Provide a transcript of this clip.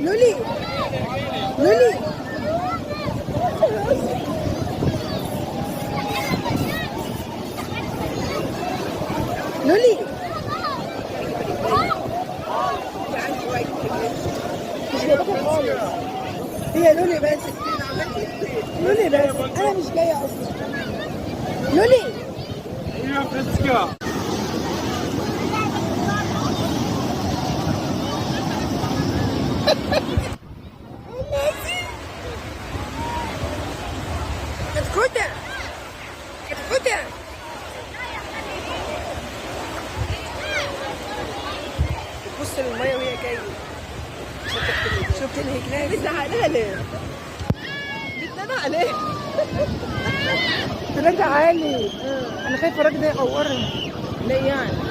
لولي لولي لولي مش جايباكم خالص. هي لولي بس، لولي بس، انا مش جايه اصلا. لولي كتكوتة كتكوتة. بص للمية وهي جاية. شفت الهجلة بتزعقلها ليه؟ بتنادى عليه. تنادى عالي. انا خايفة الراجل ده يعورني. ليه يعني؟